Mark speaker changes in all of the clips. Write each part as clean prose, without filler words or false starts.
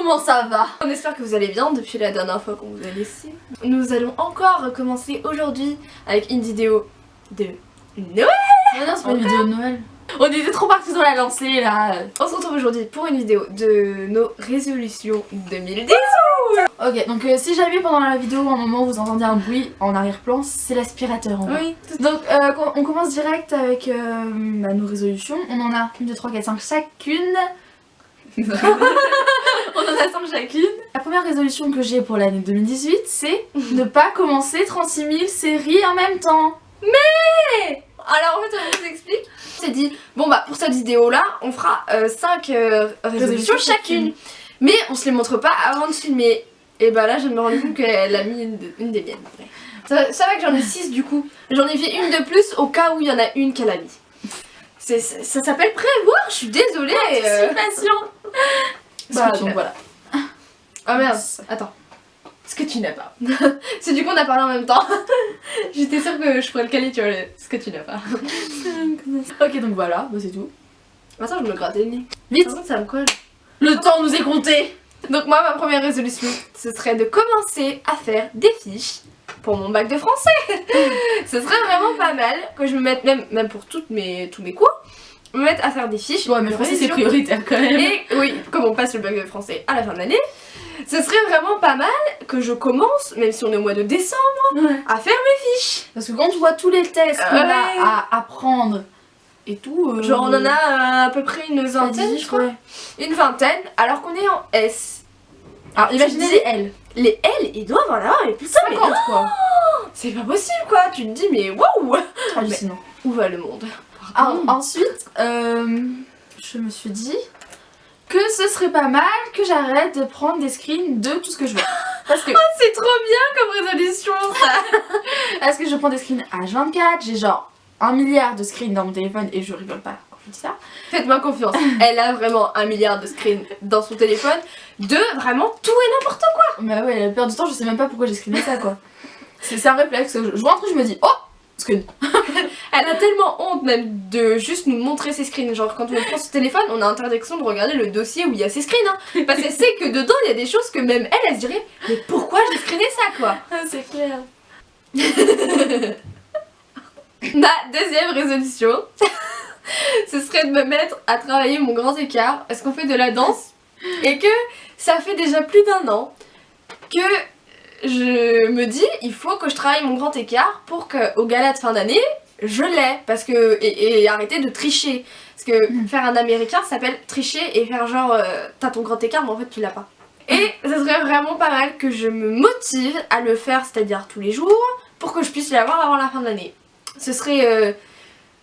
Speaker 1: comment ça va?
Speaker 2: On espère que vous allez bien depuis la dernière fois qu'on vous a laissé. Nous allons encore recommencer aujourd'hui avec une vidéo de Noël.
Speaker 1: Non, c'est pas une vidéo de Noël. On était trop partis dans la lancée là.
Speaker 2: On se retrouve aujourd'hui pour une vidéo de nos résolutions 2010.
Speaker 1: Ok, donc si jamais pendant la vidéo, à un moment vous entendez un bruit en arrière-plan, c'est l'aspirateur en vrai.
Speaker 2: Oui.
Speaker 1: Donc on commence direct avec nos résolutions. On en a 1, 2, 3, 4, 5 chacune. On en a 5 chacune. La première résolution que j'ai pour l'année 2018, c'est ne pas commencer 36 000 séries en même temps.
Speaker 2: Mais alors en fait on vous explique. On s'est dit bon bah pour cette vidéo là on fera 5 résolutions chacune. Mais on se les montre pas avant de filmer. Et bah là je me rends compte qu'elle a mis une des miennes. Ça va que j'en ai 6 du coup. J'en ai fait une de plus au cas où il y en a une qu'elle a mis. Ça s'appelle prévoir, je suis désolée.
Speaker 1: Anticipation. Bah donc voilà.
Speaker 2: Ah merde, attends. Ce que tu n'as pas. C'est du coup on a parlé en même temps. J'étais sûre que je pourrais le caler, tu vois, ce que tu n'as pas.
Speaker 1: Ok donc voilà, bah c'est tout.
Speaker 2: Attends, je me grattais le nez.
Speaker 1: Vite,
Speaker 2: Ça me colle.
Speaker 1: le temps nous est compté.
Speaker 2: Donc moi ma première résolution ce serait de commencer à faire des fiches pour mon bac de français. Ce serait vraiment pas mal que je me mette même pour tous mes cours, me mettre à faire des fiches.
Speaker 1: Ouais mais français c'est prioritaire quand même.
Speaker 2: Et oui, comme on passe le bac de français à la fin de l'année, ce serait vraiment pas mal que je commence, même si on est au mois de décembre, à faire mes fiches.
Speaker 1: Parce que quand tu vois tous les tests qu'on a à apprendre et tout...
Speaker 2: Genre on en a à peu près une vingtaine, je crois.
Speaker 1: Ouais.
Speaker 2: Une vingtaine, alors qu'on est en S.
Speaker 1: Alors imaginez les L.
Speaker 2: Les L, ils doivent en avoir et putain,
Speaker 1: 50 quoi.
Speaker 2: C'est pas possible quoi, tu te dis mais waouh.
Speaker 1: Hallucinant.
Speaker 2: Où va le monde?
Speaker 1: Ensuite, je me suis dit que ce serait pas mal que j'arrête de prendre des screens de tout ce que je veux. Parce que,
Speaker 2: C'est trop bien comme résolution ça.
Speaker 1: parce que je prends des screens H24, j'ai genre 1 milliard de screens dans mon téléphone et je rigole pas quand je dis ça.
Speaker 2: Faites-moi confiance, elle a vraiment 1 milliard de screens dans son téléphone de vraiment tout et n'importe quoi.
Speaker 1: Mais ouais, la plupart du temps, je sais même pas pourquoi j'ai screené ça quoi. C'est un réflexe, je vois un truc, je me dis oh, screen.
Speaker 2: Elle a tellement honte même de juste nous montrer ses screens. Genre quand on prend son téléphone, on a interdiction de regarder le dossier où il y a ses screens. Hein. Parce qu'elle sait que dedans il y a des choses que même elle se dirait mais pourquoi j'ai screené ça quoi.
Speaker 1: C'est clair.
Speaker 2: Ma deuxième résolution, ce serait de me mettre à travailler mon grand écart parce qu'on fait de la danse et que ça fait déjà plus d'1 an que je me dis il faut que je travaille mon grand écart pour qu'au gala de fin d'année je l'ai parce que et arrêter de tricher parce que faire un américain ça s'appelle tricher et faire genre t'as ton grand écart mais en fait tu l'as pas. Et ça serait vraiment pas mal que je me motive à le faire, c'est-à-dire tous les jours pour que je puisse l'avoir avant la fin de l'année. Ce serait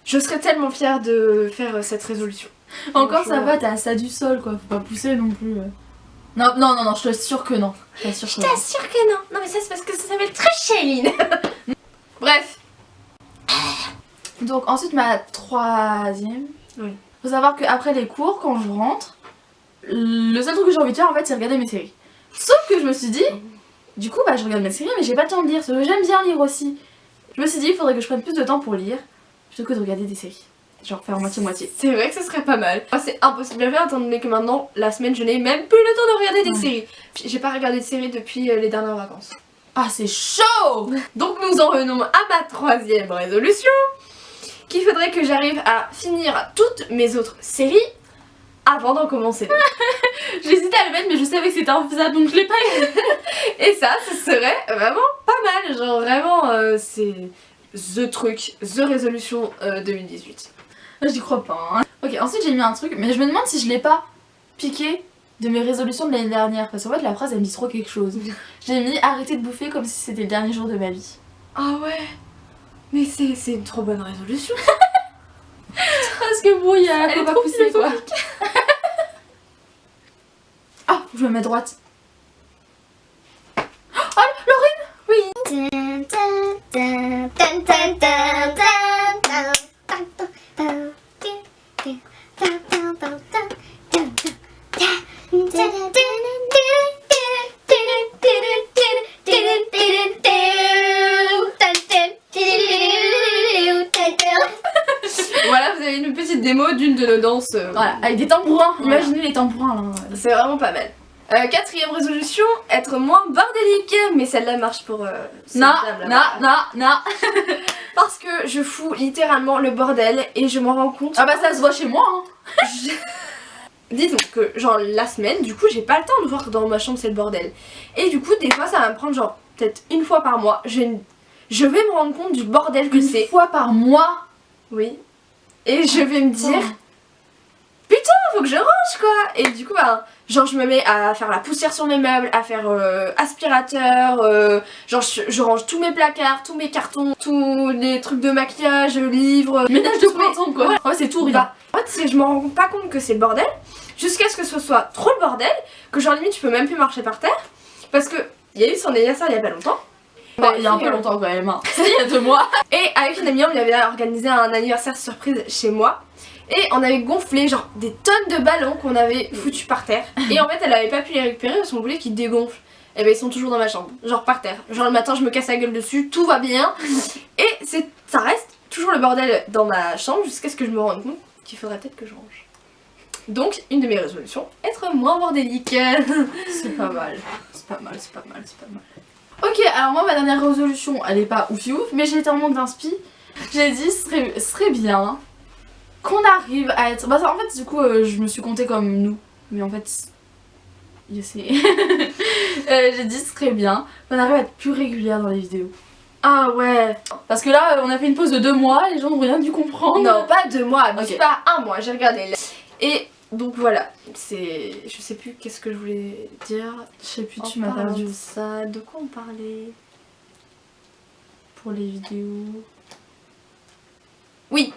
Speaker 2: je serais tellement fière de faire cette résolution.
Speaker 1: Encore ça va, t'es à ça du sol quoi, faut pas pousser non plus. Non, je t'assure que non. Je t'assure
Speaker 2: que non. Non mais ça c'est parce que ça s'appelle tricher, Lynn. Bref.
Speaker 1: Donc ensuite ma troisième.
Speaker 2: Oui.
Speaker 1: Faut savoir qu'après les cours, quand je rentre, le seul truc que j'ai envie de faire en fait c'est regarder mes séries. Sauf que je me suis dit, du coup bah je regarde mes séries mais j'ai pas le temps de lire, parce que j'aime bien lire aussi. Je me suis dit il faudrait que je prenne plus de temps pour lire, plutôt que de regarder des séries. Genre faire moitié-moitié.
Speaker 2: C'est vrai que ce serait pas mal. C'est impossible à faire étant donné que maintenant, la semaine, je n'ai même plus le temps de regarder des séries. J'ai pas regardé de séries depuis les dernières vacances.
Speaker 1: Ah c'est chaud.
Speaker 2: Donc nous en venons à ma troisième résolution, qu'il faudrait que j'arrive à finir toutes mes autres séries avant d'en commencer.
Speaker 1: J'hésitais à le mettre mais je savais que c'était infaisable donc je l'ai pas eu.
Speaker 2: Et ça, ce serait vraiment pas mal. Genre vraiment, c'est the truc, the résolution 2018.
Speaker 1: J'y crois pas. Hein. Ok, ensuite j'ai mis un truc, mais je me demande si je l'ai pas piqué de mes résolutions de l'année dernière. Parce qu'en fait la phrase elle me dit trop quelque chose. J'ai mis arrêter de bouffer comme si c'était le dernier jour de ma vie.
Speaker 2: Ah ouais. Mais c'est une trop bonne résolution.
Speaker 1: Parce que bon, il y a
Speaker 2: elle est
Speaker 1: pas
Speaker 2: trop
Speaker 1: poussé quoi. Ah, je me mets droite. Oh, Laurine. Oui.
Speaker 2: Voilà, vous avez une petite démo d'une de nos danses.
Speaker 1: Voilà, avec des tambourins. Imaginez les tambourins là.
Speaker 2: C'est vraiment pas mal. Quatrième résolution, être moins bordélique. Mais celle-là marche pour cette
Speaker 1: Non,
Speaker 2: dame
Speaker 1: non,
Speaker 2: là-bas.
Speaker 1: non, non.
Speaker 2: Parce que je fous littéralement le bordel et je m'en rends compte.
Speaker 1: Ah bah ça se voit chez moi hein.
Speaker 2: Disons que genre la semaine, du coup j'ai pas le temps de voir que dans ma chambre c'est le bordel. Et du coup des fois ça va me prendre genre peut-être une fois par mois. Je vais me rendre compte du bordel que c'est.
Speaker 1: Une fois par mois.
Speaker 2: Oui. Et je vais me dire putain faut que je range quoi. Et du coup bah, genre je me mets à faire la poussière sur mes meubles, à faire aspirateur, genre je range tous mes placards, tous mes cartons, tous les trucs de maquillage, livres.
Speaker 1: Ménage de printemps quoi.
Speaker 2: Ouais.
Speaker 1: Ouais, c'est tout rien.
Speaker 2: En fait je me rends pas compte que c'est le bordel jusqu'à ce que ce soit trop le bordel que genre limite je peux même plus marcher par terre parce que il y a eu son anniversaire il y a pas longtemps.
Speaker 1: Il y a un peu longtemps quand même hein. C'était il y a 2 mois.
Speaker 2: Et avec une amie on lui avait organisé un anniversaire surprise chez moi. Et on avait gonflé genre des tonnes de ballons qu'on avait foutus par terre. Et en fait elle avait pas pu les récupérer parce qu'on voulait qu'ils dégonflent. Et ben ils sont toujours dans ma chambre, genre par terre. Genre le matin je me casse la gueule dessus, tout va bien. Et ça reste toujours le bordel dans ma chambre jusqu'à ce que je me rende compte qu'il faudrait peut-être que je range. Donc une de mes résolutions, être moins bordélique.
Speaker 1: C'est pas mal. C'est pas mal, c'est pas mal, c'est pas mal. Ok, alors moi ma dernière résolution, elle est pas ouf, mais j'ai été en manque d'inspi. J'ai dit ce serait bien qu'on arrive à être... Bah en fait du coup je me suis comptée comme nous. Mais en fait... J'ai dit ce serait bien qu'on arrive à être plus régulière dans les vidéos.
Speaker 2: Ah ouais.
Speaker 1: Parce que là on a fait une pause de 2 mois, les gens n'ont rien dû comprendre.
Speaker 2: Non pas 2 mois,
Speaker 1: Ok.
Speaker 2: pas 1 mois, j'ai regardé. Et donc voilà, c'est... Je sais plus qu'est-ce que je voulais dire.
Speaker 1: Je sais plus, tu
Speaker 2: En
Speaker 1: m'as
Speaker 2: parlant
Speaker 1: perdu
Speaker 2: de ça, de quoi on parlait?
Speaker 1: pour les vidéos.
Speaker 2: Oui,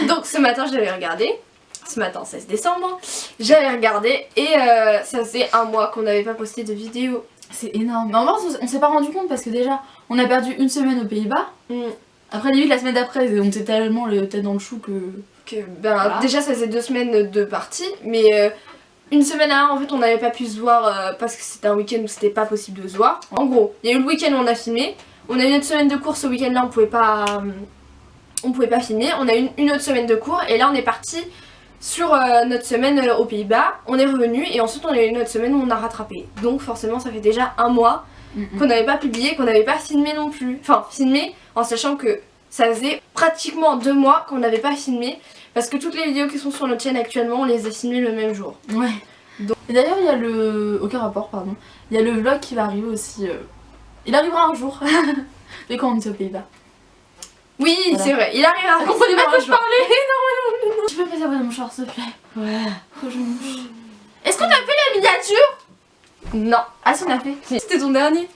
Speaker 2: donc ce matin j'avais regardé, ce matin 16 décembre, j'avais regardé et ça faisait 1 mois qu'on n'avait pas posté de vidéo.
Speaker 1: C'est énorme. Mais en vrai on s'est pas rendu compte parce que déjà on a perdu une semaine aux Pays-Bas. Après limite la semaine d'après on était tellement le tête dans le chou que...
Speaker 2: Voilà. Déjà ça faisait 2 semaines de partie, mais une semaine à un en fait on n'avait pas pu se voir parce que c'était un week-end où c'était pas possible de se voir. En gros, il y a eu le week-end où on a filmé, on a eu une semaine de cours ce week-end là on pouvait pas filmer, on a eu une autre semaine de cours et là on est parti sur notre semaine aux Pays-Bas, on est revenu et ensuite on a eu une autre semaine où on a rattrapé. Donc forcément ça fait déjà 1 mois qu'on n'avait pas publié, qu'on n'avait pas filmé non plus. Enfin filmé en sachant que ça faisait pratiquement 2 mois qu'on n'avait pas filmé parce que toutes les vidéos qui sont sur notre chaîne actuellement on les a filmées le même jour.
Speaker 1: Ouais.
Speaker 2: Donc...
Speaker 1: Et d'ailleurs il y a le... Aucun rapport pardon. Il y a le vlog qui va arriver aussi. Il arrivera un jour. Mais quand on était aux Pays-Bas.
Speaker 2: Oui
Speaker 1: Voilà.
Speaker 2: c'est vrai, il arrivera.
Speaker 1: Vous comprenez pas
Speaker 2: un
Speaker 1: que je
Speaker 2: jour.
Speaker 1: parlais. Tu peux passer après le mouchoir s'il te plaît.
Speaker 2: Ouais.
Speaker 1: Faut que je me mouche. Est-ce qu'on a fait la miniature?
Speaker 2: Non.
Speaker 1: Ah si on a fait.
Speaker 2: C'était ton dernier.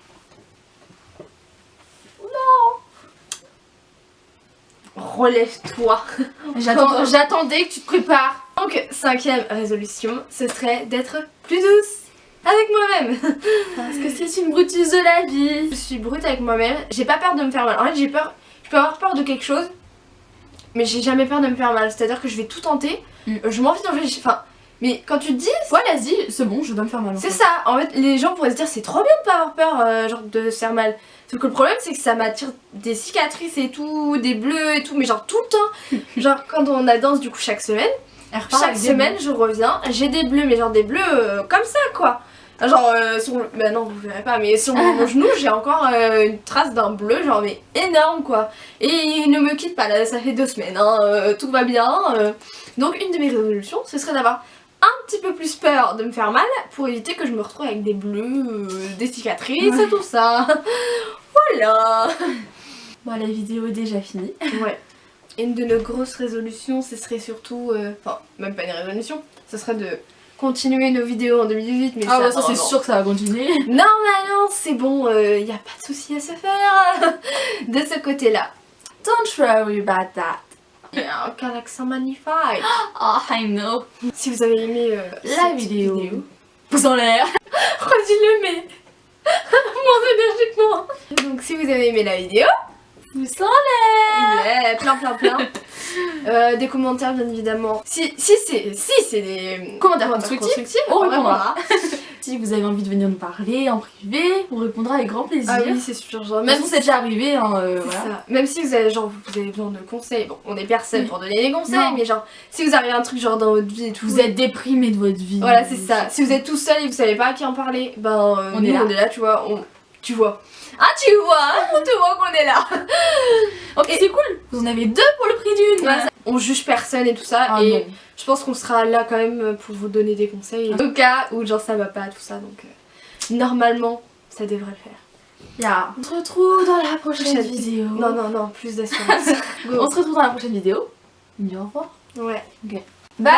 Speaker 2: Relève-toi.
Speaker 1: J'attendais que tu te prépares.
Speaker 2: Donc 5e résolution, ce serait d'être plus douce avec moi-même.
Speaker 1: Parce que c'est une brutus de la vie.
Speaker 2: Je suis brute avec moi-même, j'ai pas peur de me faire mal. En fait j'ai peur, je peux avoir peur de quelque chose, mais j'ai jamais peur de me faire mal. C'est-à-dire que je vais tout tenter, je m'en fiche d'en réfléchir. Enfin, mais quand tu te dis...
Speaker 1: Voilà, vas-y, c'est bon, je dois me faire mal.
Speaker 2: C'est ça, en fait les gens pourraient se dire c'est trop bien de pas avoir peur genre de se faire mal. Sauf que le problème c'est que ça m'attire des cicatrices et tout, des bleus et tout, mais genre tout le temps. Genre quand on a danse du coup chaque semaine, chaque semaine je reviens, j'ai des bleus, mais genre des bleus comme ça quoi. Genre sur le... Bah non vous verrez pas, mais sur mon genou j'ai encore une trace d'un bleu genre mais énorme quoi. Et il ne me quitte pas là, ça fait 2 semaines, hein, tout va bien. Donc une de mes résolutions ce serait d'avoir un petit peu plus peur de me faire mal pour éviter que je me retrouve avec des bleus, des cicatrices et tout ça. Voilà.
Speaker 1: Bon la vidéo est déjà finie.
Speaker 2: Ouais. Une de nos grosses résolutions ce serait surtout, enfin même pas une résolution, ce serait de continuer nos vidéos en 2018 mais
Speaker 1: ça c'est sûr que ça va continuer.
Speaker 2: Non c'est bon, y a pas de souci à se faire de ce côté là.
Speaker 1: Don't worry about that.
Speaker 2: Quel accent magnifique.
Speaker 1: Oh I know.
Speaker 2: Si vous avez aimé
Speaker 1: la
Speaker 2: cette
Speaker 1: vidéo, pouce en l'air.
Speaker 2: Redis-le mais moins énergiquement. Donc si vous avez aimé la vidéo,
Speaker 1: pouce en l'air.
Speaker 2: Yeah, plein. Des commentaires bien évidemment. Si c'est des
Speaker 1: commentaires constructifs, on répondra. Si vous avez envie de venir nous parler en privé, on répondra avec grand plaisir.
Speaker 2: Ah oui, c'est sûr, genre
Speaker 1: Même si c'est déjà arrivé, hein,
Speaker 2: c'est
Speaker 1: voilà.
Speaker 2: ça. Même si vous avez, genre, vous avez besoin de conseils, bon, on est personne pour donner des conseils,
Speaker 1: Non.
Speaker 2: mais genre, si vous avez un truc genre dans votre vie et tout.
Speaker 1: Vous êtes déprimé de votre vie.
Speaker 2: Voilà, c'est ça. Si vous êtes tout seul et vous savez pas à qui en parler, ben
Speaker 1: On est là.
Speaker 2: on est là, tu vois. Tu vois. Ah, tu vois qu'on est là.
Speaker 1: Ok, c'est cool. Vous en avez 2 pour le prix d'une.
Speaker 2: Ouais, on juge personne et tout ça,
Speaker 1: Ah
Speaker 2: et
Speaker 1: non.
Speaker 2: je pense qu'on sera là quand même pour vous donner des conseils au cas où genre ça va pas, tout ça, donc normalement ça devrait le faire.
Speaker 1: Yeah. On se retrouve dans la prochaine vidéo.
Speaker 2: Non, plus d'assurance.
Speaker 1: On se retrouve dans la prochaine vidéo. On dit au revoir.
Speaker 2: Ouais.
Speaker 1: Ok.
Speaker 2: Bye.